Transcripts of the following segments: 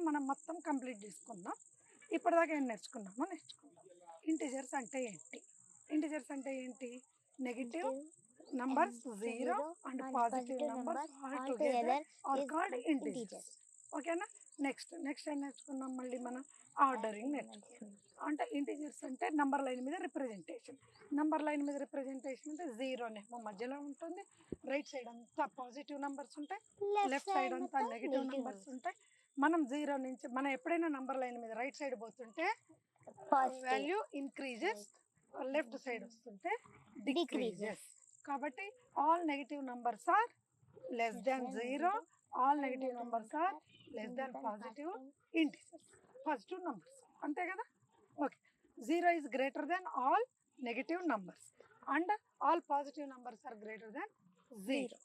మనం మొత్తం కంప్లీట్ చేసుకుందాం. ఇప్పటిదాకా ఏం నేర్చుకున్నామో నేర్చుకుందాం. ఇంటిజర్స్ అంటే ఏంటి? ఇంటిజర్స్ అంటే ఏంటి? Negative numbers 0 and positive numbers all together are called integers. ఓకేనా? నెక్స్ట్ ఏం నేర్చుకున్నాం? మళ్ళీ మనం ఆర్డరింగ్ నేర్చుకున్నాం. అంటే ఇంటిజర్స్ అంటే నంబర్ లైన్ మీద రిప్రజెంటేషన్. నంబర్ లైన్ మీద రిప్రజెంటేషన్ అంటే 0 నేమో మధ్యలో ఉంటుంది, రైట్ సైడ్ అంతా పాజిటివ్ నంబర్స్ ఉంటాయి, లెఫ్ట్ సైడ్ అంతా నెగిటివ్ నంబర్స్ ఉంటాయి. మనం 0 నుంచి మనం ఎప్పుడైనా నంబర్ లైన్ మీద రైట్ సైడ్ పోతుంటే వాల్యూ ఇంక్రీజెస్, లెఫ్ట్ సైడ్ వస్తుంటే డిక్రీజెస్. కాబట్టి all negative numbers are less than 0, all negative numbers are less than positive integers, positive numbers. అంతే కదా? Okay. 0 is greater than all negative numbers and all positive numbers are greater than 0.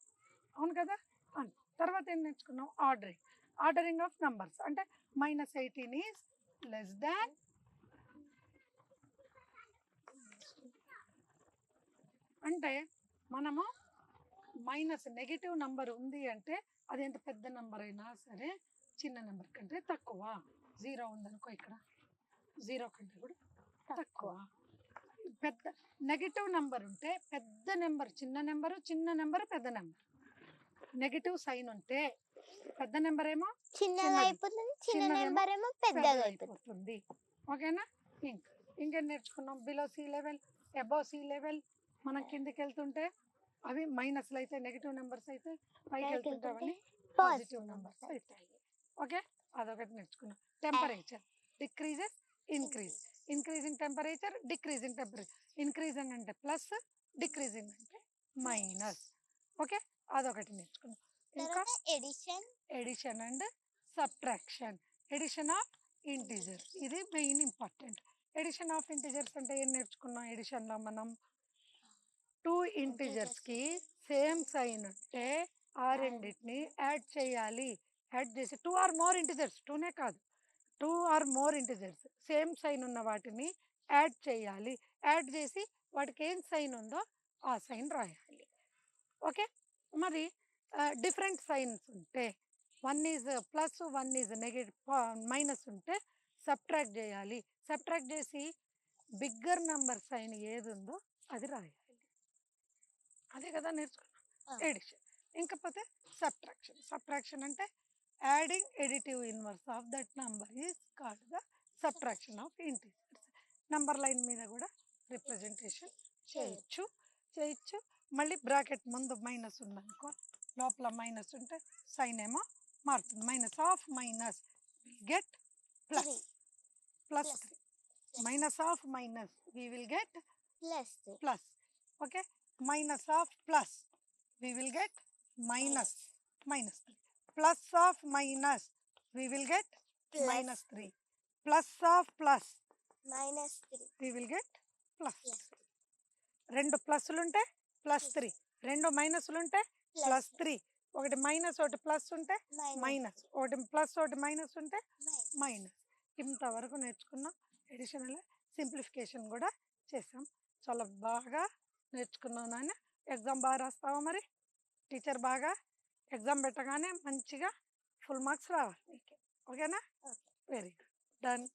అవును కదా? తర్వాత ఏం నేర్చుకున్నాం? Ordering of numbers అంటే -18 is less than అంటే మనము నెగిటివ్ నంబర్ ఉంది అంటే అది ఎంత పెద్ద నెంబర్ అయినా సరే చిన్న నెంబర్ కంటే తక్కువ. 0 ఉందనుకో, ఇక్కడ 0 కంటే కూడా తక్కువ. పెద్ద నెగిటివ్ నెంబర్ ఉంటే పెద్ద నెంబర్ చిన్న నెంబరు, చిన్న నెంబర్ పెద్ద నెంబర్. నెగిటివ్ సైన్ ఉంటే పెద్ద నెంబర్ ఏమో చిన్నగా అయిపోతుంది, చిన్న నెంబర్ ఏమో పెద్దగా అయిపోతుంది. ఓకేనా? ఇంకేం నేర్చుకున్నాం? Below sea level, above sea level. మనం కిందికి వెళ్తుంటే అవి మైనస్లు అయితే నెగిటివ్ నెంబర్స్ అయితే, పైకి వెళ్తుంటే అవన్నీ పాజిటివ్ నెంబర్స్ అవుతాయి. ఓకే, అదొకటి నేర్చుకున్నాం. Temperature decreases, increasing temperature, decreasing temperature. Increasing అంటే ప్లస్, డిక్రీజింగ్ అంటే మైనస్. ఓకే, అదొకటి నేర్చుకున్నాం. ఇంకా addition and subtraction. Addition of integers, ఇది main important. Addition of integers అంటే ఏం నేర్చుకున్నాం? ఎడిషన్లో మనం 2 ఇంటిజర్స్కి సేమ్ సైన్ ఉంటే ఆ రెండింటిని యాడ్ చేయాలి. యాడ్ చేసి 2 ఆర్ మోర్ ఇంటిజర్స్, 2నే కాదు, 2 or more integers same sign ఉన్న వాటిని యాడ్ చేయాలి. యాడ్ చేసి వాటికి ఏం సైన్ ఉందో ఆ సైన్ రాయాలి. ఓకే, మరి డిఫరెంట్ సైన్స్ ఉంటే 1 is plus, 1 is negative, minus ఉంటే సబ్ట్రాక్ట్ చేయాలి. సబ్ట్రాక్ట్ చేసి బిగ్గర్ నెంబర్ సైన్ ఏది ఉందో అది రాయాలి. అదే కదా నేర్చుకున్నాం ఎడిషన్. ఇంకపోతే సబ్ట్రాక్షన్ అంటే adding additive inverse of that number is called the subtraction of integers. Number line మీద కూడా రిప్రజెంటేషన్ చేయొచ్చు. మళ్ళీ బ్రాకెట్ ముందు మైనస్ ఉందనుకో, లోపల మైనస్ ఉంటే సైన్ ఏమో మారుతుంది. Minus of minus will get plus 3. Minus of minus we will get plus. Okay, minus of plus we will get minus 3. Plus of minus we will get -3. Plus of plus we will get plus. 2 ప్లస్లు ఉంటే +3, 2 మైనస్లు ఉంటే +3, ఒకటి minus ఒకటి plus ఉంటే minus, ఒకటి plus ఒకటి minus ఉంటే మైనస్. ఇంతవరకు నేర్చుకున్నాం. ఎడిషనల్ సింప్లిఫికేషన్ కూడా చేసాం. చాలా బాగా నేర్చుకున్నావు నాన్న. ఎగ్జామ్ బాగా రాస్తావా? మరి టీచర్ బాగా ఎగ్జామ్ పెట్టగానే మంచిగా ఫుల్ మార్క్స్ రావాలి నీకు. ఓకేనా? Very good, done.